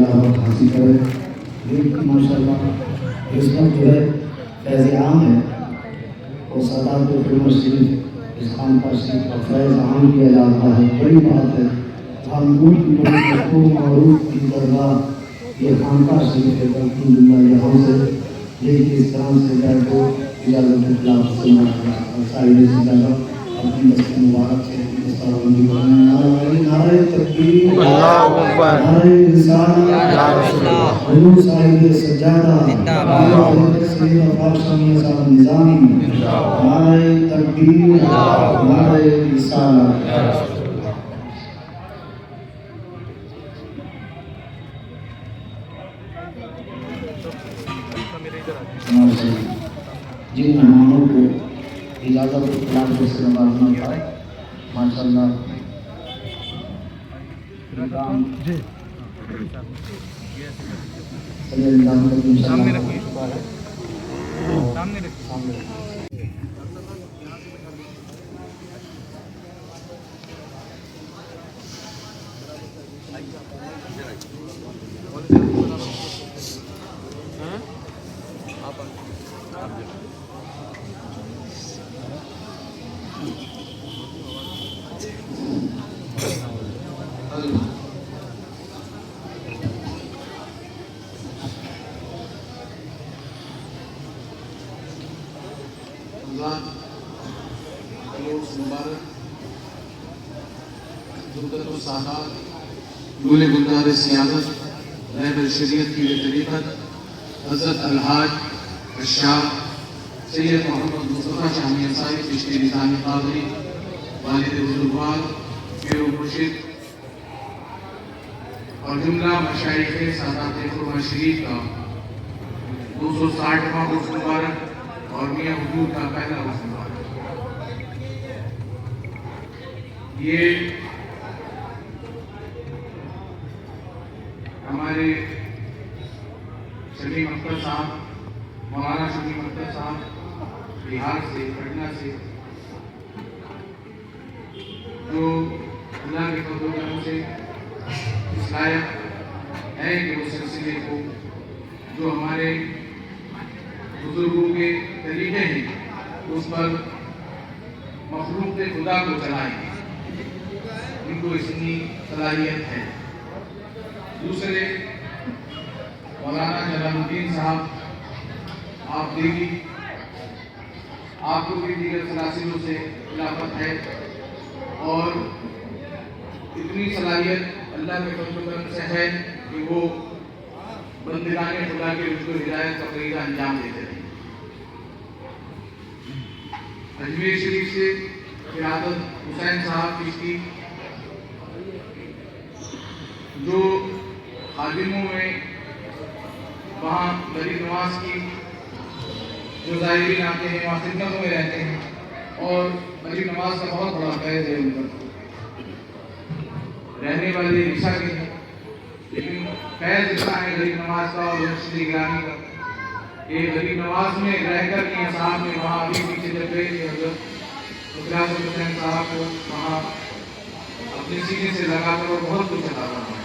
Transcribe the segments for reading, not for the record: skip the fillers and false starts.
خلافت حاصل کرے. لیکن ماشاء اللہ اس وقت جو ہے فیض عام ہے اور سادات خدمت شریف اس خان پر شریف کا فیض عام کیا جاتا ہے. بڑی بات ہے. ہم ملک کی بڑی مشہور معروف کی درگاہ یہ خانقاہ شریف ہے. الحمدللہ یہاں سے لیکن اس طرح سے جائے تو اجازت کے خلاف سے سائڈ سے زیادہ اپنی دست مبارک سے نعرہ تکبیر، نعرہ رسالت، حضور صاحب سجادہ، سید پاک شامیہ صاحب نظامی، نعرہ تکبیر، نعرہ رسالت. جن مہمانوں کو اجازت کے خلاف سے نوازنا تھا ماشاء اللہ سامنے رکھیے. گل گلدار سیادت رہبر شریعت کی طریقت حضرت الحاج الشاہ سید محمد مصطفیٰ شامیہ صاحب چشتی نظامی قادری والد بزرگوار پیر و مرشد اور جملہ مشائخ سادات خرما شریف کا 260واں عرس مبارک اور میاں حضور کا پہلا عرس مبارک. یہ ہمارے شفیع مختار صاحب، مولانا شفیع مختار صاحب بہار سے، پٹنہ سے، جو اللہ کے فضل و کرم سے اس لائق ہے کہ اس سلسلے کو جو ہمارے بزرگوں کے طریقے ہیں اس پر مخلوق خدا کو چلائیں. ان کو اتنی صلاحیت ہے. دوسرے مولانا جلال الدین صاحب آپ دیکھی، آپ کو بھی دیگر سلاسلوں سے خلافت ہے اور اتنی صلاحیت اللہ کے فضل و کرم سے ہے کہ وہ بندگان خدا کے رشد و ہدایت کا فریضہ انجام دیتے ہیں. اجمیر شریف سے قیادت حسین صاحب چشتی جو خادموں میں وہاں غریب نواز کی جو زائرین آتے ہیں وہاں خدمتوں میں رہتے ہیں اور غریب نواز کا بہت بڑا فیض ہے ان پر. رہنے والے رشا کے ہیں لیکن فیض اتنا ہے غریب نواز کا اور شری گرامی کا کہ غریب نواز میں رہ کر کے صاحب نے وہاں ابھی پیچھے جب گئے تھے حضرت مخلاص حسین صاحب کو وہاں اپنے سینے سے لگا کر اور بہت کچھ عطا فرمایا.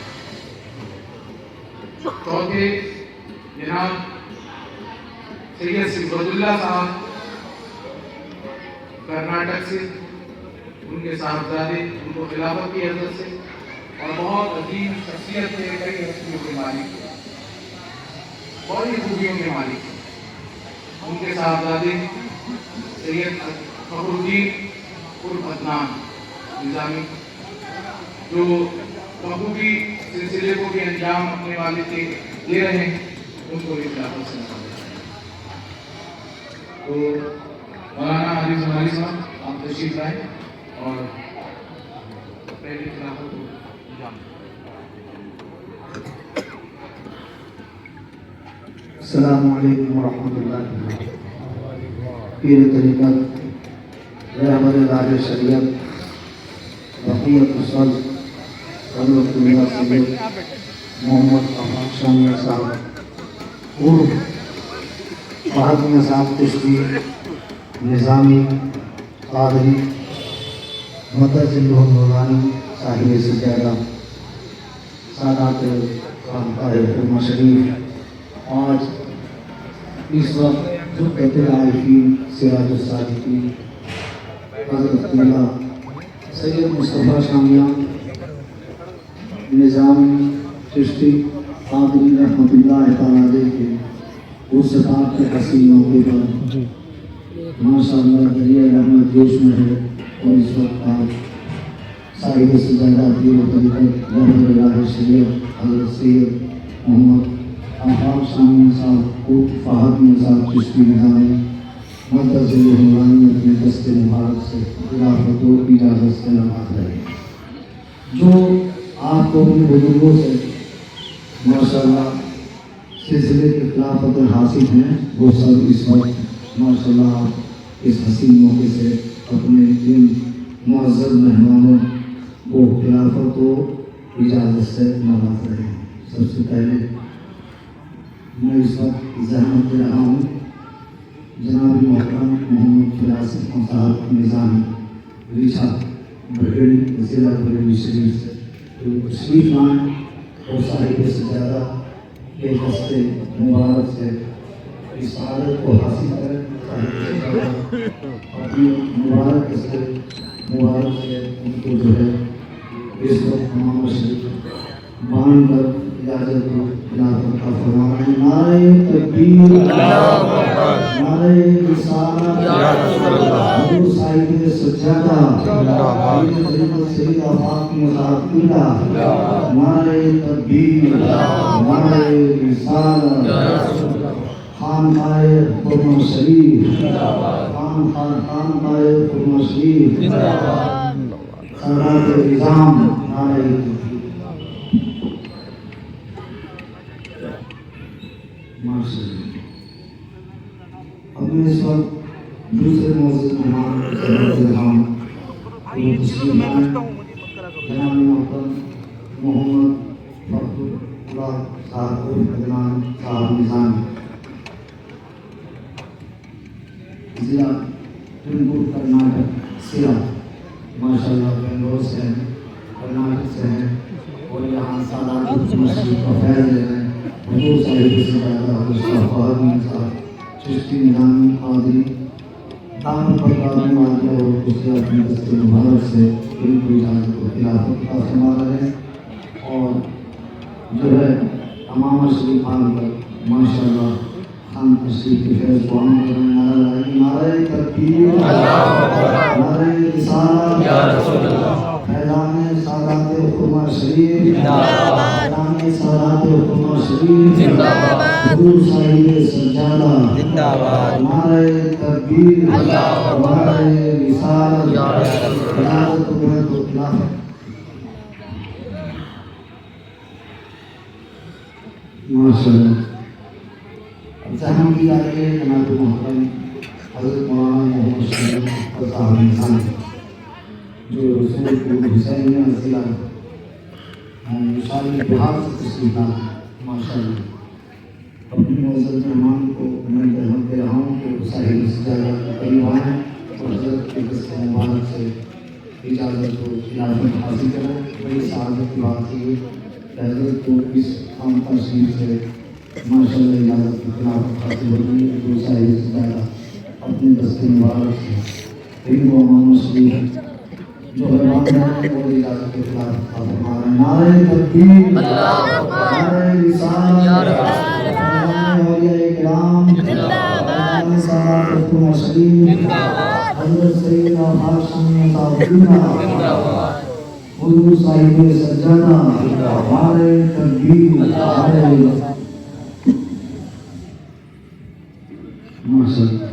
چوتھے جناب سید صفت اللہ صاحب کرناٹک سے، ان کے صاحبزادے ان کو خلافت کی حضرت سے اور بہت عظیم شخصیت تھے، کئی ہستیوں کے مالک، بڑی خوبیوں کے مالک. ان کے صاحبزادے سید فخر الدین عرف عدنان نظامی جو بخوبی سلسلے کو بھی انجام اپنے والد کے دے رہے ہیں، ان کو بھی خلافت سے نوازا. تو مولانا حافظ ہماری صاحب آپ تشریف لائیں اور پہلی خلافت کو انجام دیں. السلام علیکم ورحمۃ اللہ. پیر طریقت رہبر دار شریعت بقیت الصلب حضرت اللہ سید محمد احمد شامیہ صاحب عرف فہد صاحب چشتی نظامی قادری مدد اللہ نورانی صاحب سجادہ سادات خانقاہ خرما شریف آج اس وقت خطبۃ العارفین سراج الصالحین حضرت مولا سید مصطفیٰ شامیان نظام چشتی قادری رحمۃ اللہ تعالیٰ علیہ کے اس خطاب کے حسین موقع پر ماشاء اللہ دریا رحمت جوش میں ہے اور اس وقت آپ صاحب سجادہ پیر و طریقت رحمۃ اللہ شریف حضرت سید محمد آفاق شامیان صاحب کو فہد نظام چشتی نظامی منتظر حمرانی اپنے دست مبارک سے خلافت و اجازت سے نواز رہے جو آپ کو اپنے بزرگوں سے ماشاءاللہ سلسلے کے خلافت حاصل ہیں وہ سب اس وقت ماشاءاللہ آپ اس حسین موقع سے اپنے ان معزز مہمانوں کو خلافت و اجازت سے نواز رہے ہیں۔ سب سے پہلے میں اس وقت زحمت دے رہا ہوں جناب محترم محمد فراست صاحب نظامی ریچھا بریلی ضلع بریلی شریف سے تشریف لائیں اور صاحب سجادہ کے دست مبارک سے اس سعادت کو حاصل کریں۔ اپنی مبارک دست مبارک سے ان کو جو ہے اس وقت تمام شریف باندھ کر اجازت کو خلافت کا فرما رہے ہیں۔ نعرہ تکبیر، نعرہ رسالت، حضور صاحب سجادہ، سید آفاق مصطفیٰ، نعرہ تکبیر، نعرہ رسالت، خانقاہ خرما شریف، خانقاہ خرما شریف، سرات نظام، نعرہ تکبیر۔ اب میں اس وقت دوسرے معزز مہمان جناب محترم محمد فخر اللہ صاحب عدنان صاحب نظامی ضلع تمکور کرناٹک سیرا ماشاءاللہ بنگلور سے ہیں، کرناٹک سے ہیں اور یہاں سالات مسجد کا فیض لے رہے ہیں۔ حضور صاحب سجادہ حضرت فہد صاحب چشتی نظامی قادری دامن پر قادم آگیا اور اس کے اپنے دست مبارک سے ان کو اجازت و خلافت کا فرما رہے ہیں اور جو ہے تمام شریف خان پر ماشاءاللہ خان تشریف کی فیض کو عام کر رہے ہیں۔ نعرہ تکبیر، نعرہ رسالت، فیضان سادات خرما شریف، فیضان سادات خرما شریف، حضور صاحب سجادہ، نعرہ تکبیر، نعرہ رسالت، اجازت و خلافت۔ ماشاءاللہ اب زحمت کی جا رہی ہے جناب محترم حضرت مولانا محمد شریف صاحب نظامی جو رسول پور حسین ضلع مشالی بہار سے تشریف لانا ہے۔ ماشاءاللہ اپنے معزز مہمان کو میں رحمت دے رہا ہوں کہ صاحب سجادہ کے قریب آئیں اور حضرت کے دست مبارک سے اجازت کو خلافت حاصل کریں۔ بڑی سعادت کی بات ہے کہ حضرت کو اس خانقاہ شریف سے ماشاءاللہ اجازت کی خلافت حاصل ہو گئی ہے۔ جو صاحب سجادہ اپنے دست مبارک سے ان کو امام شریف جو حیوان ہے وہ اجازت کے خلاف فرما رہے ہیں۔ نعرہ تکبیر، نعرہ رسالت، اولیاء کرام، فیضان سادات خرما شریف، حضرت سید آفاق شامیان صاحب، حضور صاحب سجادہ، نعرہ تکبیر، نعرہ ماشاءاللہ۔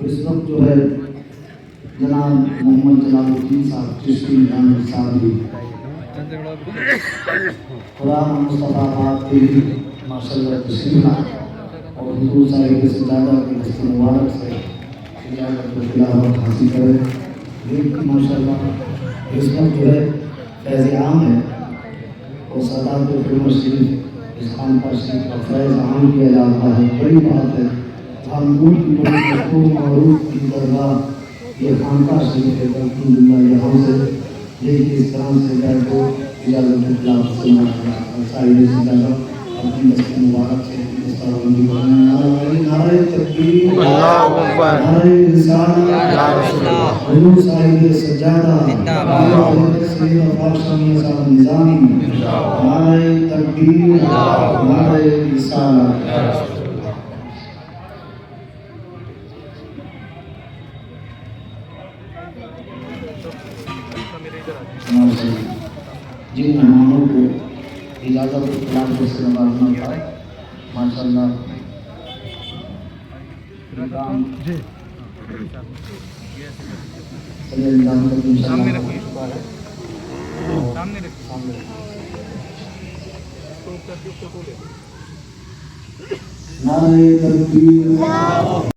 اس وقت جو ہے جناب محمد جلال الدین صاحب چشتی نظامی صاحب بھی قرآن مصطفیٰ بات کے بھی ماشاءاللہ تشریف لائے اور حضور صاحب سجادہ کے دست مبارک سے اجازت کو خلافت حاصل کرے۔ لیکن ماشاءاللہ اس وقت جو ہے فیض عام ہے اور سادات خرما شریف اس خانقاہ شریف کا فیض عام کیا جاتا ہے۔ بڑی بات ہے، ہم ملک کی بڑی مشہور معروف کی درگاہ یہ خانقاہ شریف ہے، الحمدللہ یہاں سے لیکن اس طرح سے جائے تو اجازت اپنی دست مبارک سے دستاویزی کرنے نعرہ تکبیر اللہ اکبر نعرہ رسالہ حضور صاحب سجادہ سید افاقشانی صاحب نظامی نعرہ تکبیر نعرہ رسالہ جن مہمانوں کو اجازت اطلاق سے نوازنا تھا ماشاء اللہ نعرہ تکبیر